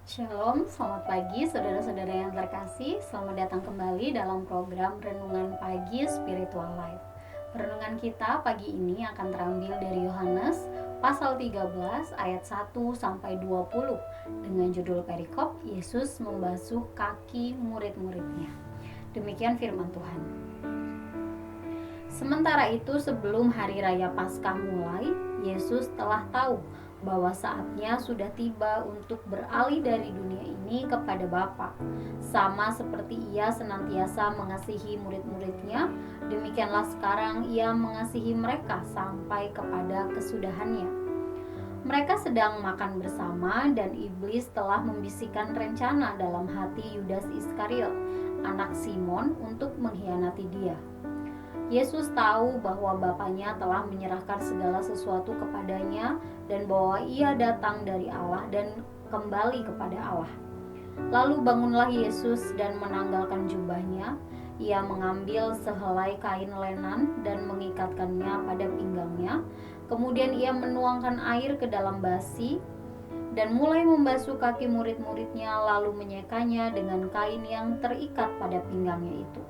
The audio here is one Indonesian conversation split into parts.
Shalom, selamat pagi saudara-saudara yang terkasih. Selamat datang kembali dalam program Renungan Pagi Spiritual Life. Renungan kita pagi ini akan terambil dari Yohanes pasal 13 ayat 1 sampai 20 dengan judul perikop Yesus membasuh kaki murid-muridnya. Demikian firman Tuhan. Sementara itu, sebelum hari raya Paskah mulai, Yesus telah tahu bahwa saatnya sudah tiba untuk beralih dari dunia ini kepada Bapa. Sama seperti Ia senantiasa mengasihi murid-muridnya, demikianlah sekarang Ia mengasihi mereka sampai kepada kesudahannya. Mereka sedang makan bersama dan iblis telah membisikkan rencana dalam hati Yudas Iskariot, anak Simon, untuk mengkhianati Dia. Yesus tahu bahwa Bapanya telah menyerahkan segala sesuatu kepadanya dan bahwa Ia datang dari Allah dan kembali kepada Allah. Lalu bangunlah Yesus dan menanggalkan jubahnya. Ia mengambil sehelai kain lenan dan mengikatkannya pada pinggangnya. Kemudian Ia menuangkan air ke dalam basi dan mulai membasuh kaki murid-muridnya, lalu menyekanya dengan kain yang terikat pada pinggangnya itu.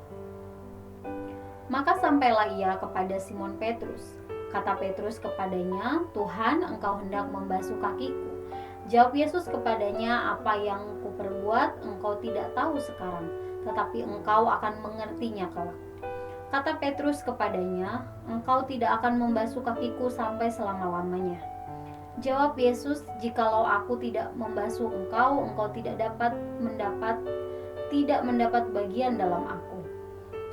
Maka sampailah Ia kepada Simon Petrus. Kata Petrus kepadanya, "Tuhan, Engkau hendak membasuh kakiku." Jawab Yesus kepadanya, "Apa yang kuperbuat engkau tidak tahu sekarang, tetapi engkau akan mengertinya kelak." Kata Petrus kepadanya, "Engkau tidak akan membasuh kakiku sampai selama-lamanya." Jawab Yesus, "Jikalau aku tidak membasuh engkau, engkau tidak mendapat bagian dalam aku."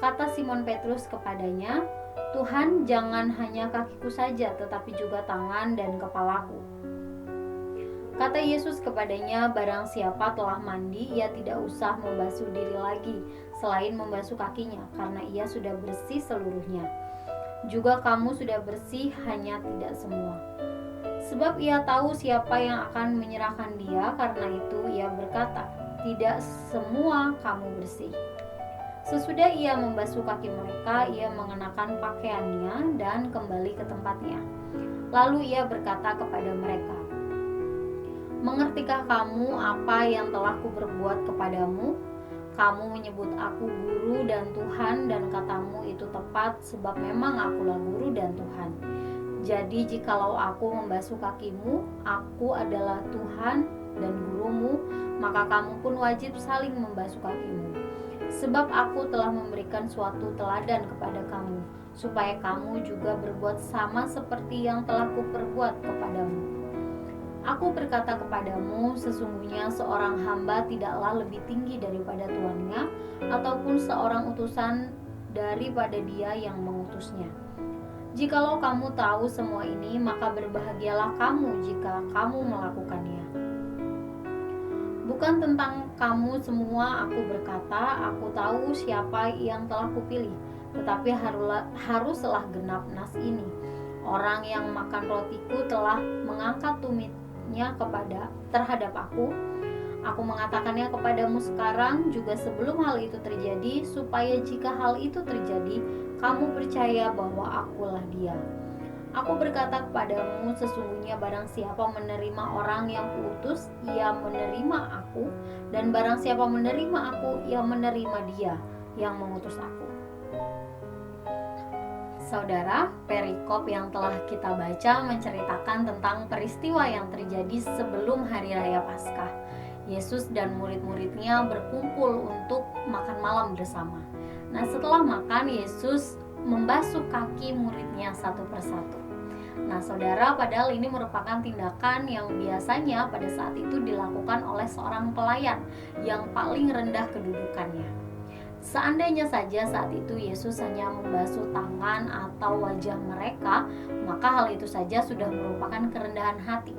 Kata Simon Petrus kepadanya, "Tuhan, jangan hanya kakiku saja, tetapi juga tangan dan kepalaku." Kata Yesus kepadanya, "Barang siapa telah mandi, ia tidak usah membasuh diri lagi, selain membasuh kakinya, karena ia sudah bersih seluruhnya. Juga kamu sudah bersih, hanya tidak semua." Sebab ia tahu siapa yang akan menyerahkan dia, karena itu ia berkata, "Tidak semua kamu bersih." Sesudah ia membasuh kaki mereka, ia mengenakan pakaiannya dan kembali ke tempatnya. Lalu ia berkata kepada mereka, "Mengertikah kamu apa yang telah kuperbuat kepadamu? Kamu menyebut aku guru dan Tuhan, dan katamu itu tepat, sebab memang akulah guru dan Tuhan. Jadi jikalau aku membasuh kakimu, aku adalah Tuhan dan gurumu, maka kamu pun wajib saling membasuh kakimu. Sebab aku telah memberikan suatu teladan kepada kamu, supaya kamu juga berbuat sama seperti yang telah kuperbuat kepadamu. Aku berkata kepadamu, sesungguhnya seorang hamba tidaklah lebih tinggi daripada tuannya, ataupun seorang utusan daripada dia yang mengutusnya. Jikalau kamu tahu semua ini, maka berbahagialah kamu jika kamu melakukannya. Bukan tentang kamu semua aku berkata, aku tahu siapa yang telah kupilih, tetapi haruslah genap nas ini. Orang yang makan rotiku telah mengangkat tumitnya terhadap aku. Aku mengatakannya kepadamu sekarang, juga sebelum hal itu terjadi, supaya jika hal itu terjadi, kamu percaya bahwa akulah Dia. Aku berkata kepadamu, sesungguhnya barang siapa menerima orang yang kuutus, ia menerima aku, dan barang siapa menerima aku, ia menerima Dia yang mengutus aku. Saudara, perikop yang telah kita baca menceritakan tentang peristiwa yang terjadi sebelum hari raya Paskah. Yesus dan murid-muridnya berkumpul untuk makan malam bersama. Nah, setelah makan, Yesus membasuh kaki muridnya satu persatu. Nah, saudara, padahal ini merupakan tindakan yang biasanya pada saat itu dilakukan oleh seorang pelayan yang paling rendah kedudukannya. Seandainya saja saat itu Yesus hanya membasuh tangan atau wajah mereka, maka hal itu saja sudah merupakan kerendahan hati.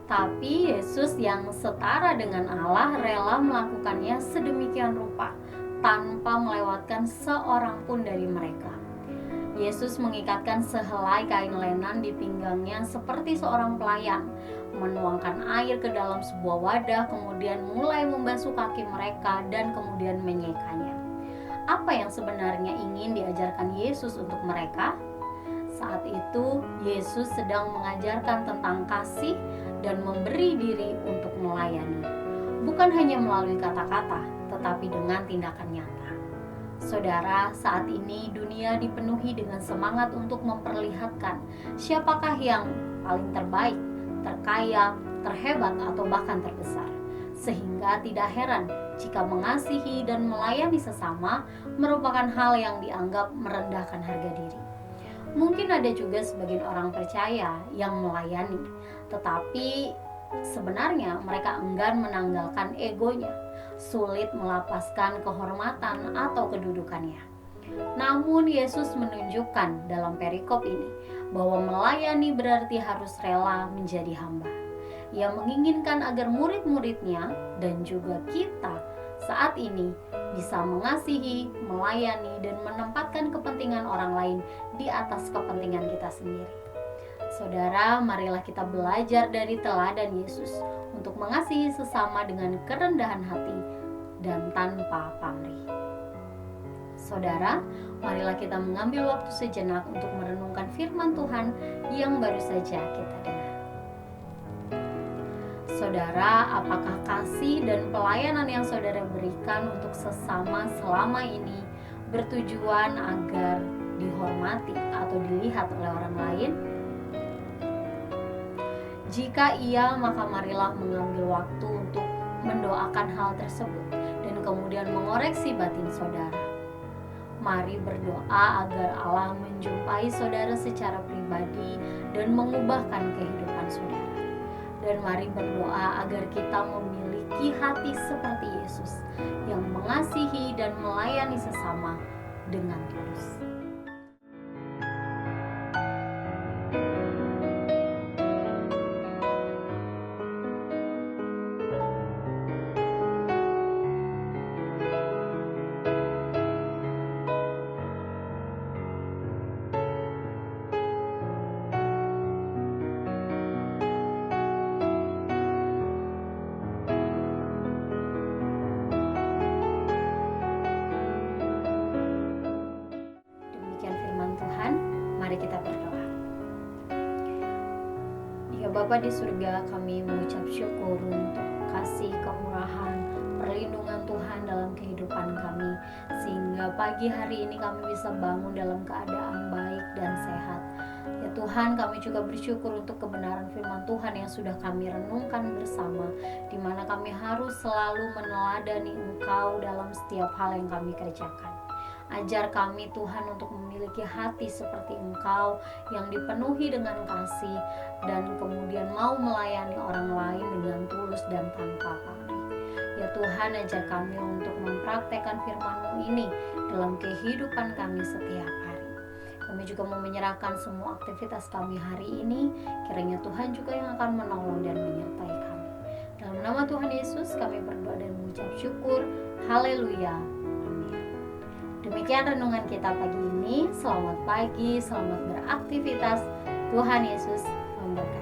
Tapi Yesus yang setara dengan Allah rela melakukannya sedemikian rupa, tanpa melewatkan seorang pun dari mereka. Yesus mengikatkan sehelai kain lenan di pinggangnya seperti seorang pelayan, menuangkan air ke dalam sebuah wadah, kemudian mulai membasuh kaki mereka dan kemudian menyekanya. Apa yang sebenarnya ingin diajarkan Yesus untuk mereka? Saat itu Yesus sedang mengajarkan tentang kasih dan memberi diri untuk melayani. bukan hanya melalui kata-kata, tetapi dengan tindakan nyata. Saudara, saat ini dunia dipenuhi dengan semangat untuk memperlihatkan siapakah yang paling terbaik, terkaya, terhebat, atau bahkan terbesar. Sehingga tidak heran jika mengasihi dan melayani sesama merupakan hal yang dianggap merendahkan harga diri. Mungkin ada juga sebagian orang percaya yang melayani, tetapi sebenarnya mereka enggan menanggalkan egonya, sulit melepaskan kehormatan atau kedudukannya. Namun Yesus menunjukkan dalam perikop ini bahwa melayani berarti harus rela menjadi hamba. Ia menginginkan agar murid-muridnya dan juga kita saat ini bisa mengasihi, melayani, dan menempatkan kepentingan orang lain di atas kepentingan kita sendiri. Saudara, marilah kita belajar dari teladan Yesus untuk mengasihi sesama dengan kerendahan hati dan tanpa pamrih. Saudara, marilah kita mengambil waktu sejenak untuk merenungkan firman Tuhan yang baru saja kita dengar. Saudara, apakah kasih dan pelayanan yang saudara berikan untuk sesama selama ini bertujuan agar dihormati atau dilihat oleh orang lain? Jika iya, maka marilah mengambil waktu untuk mendoakan hal tersebut dan kemudian mengoreksi batin saudara. Mari berdoa agar Allah menjumpai saudara secara pribadi dan mengubahkan kehidupan saudara. Dan mari berdoa agar kita memiliki hati seperti Yesus yang mengasihi dan melayani sesama dengan tulus. Mari kita berdoa. Ya Bapa di surga, kami mengucap syukur untuk kasih, kemurahan, perlindungan Tuhan dalam kehidupan kami, sehingga pagi hari ini kami bisa bangun dalam keadaan baik dan sehat. Ya Tuhan, kami juga bersyukur untuk kebenaran firman Tuhan yang sudah kami renungkan bersama, di mana kami harus selalu meneladani Engkau dalam setiap hal yang kami kerjakan. Ajar kami Tuhan untuk memiliki hati seperti Engkau yang dipenuhi dengan kasih dan kemudian mau melayani orang lain dengan tulus dan tanpa pamrih. Ya Tuhan, ajar kami untuk mempraktekkan firman-Mu ini dalam kehidupan kami setiap hari. Kami juga mau menyerahkan semua aktivitas kami hari ini, kiranya Tuhan juga yang akan menolong dan menyertai kami. Dalam nama Tuhan Yesus kami berdoa dan mengucap syukur. Haleluya. Demikian renungan kita pagi ini. Selamat pagi, selamat beraktivitas. Tuhan Yesus memberkati.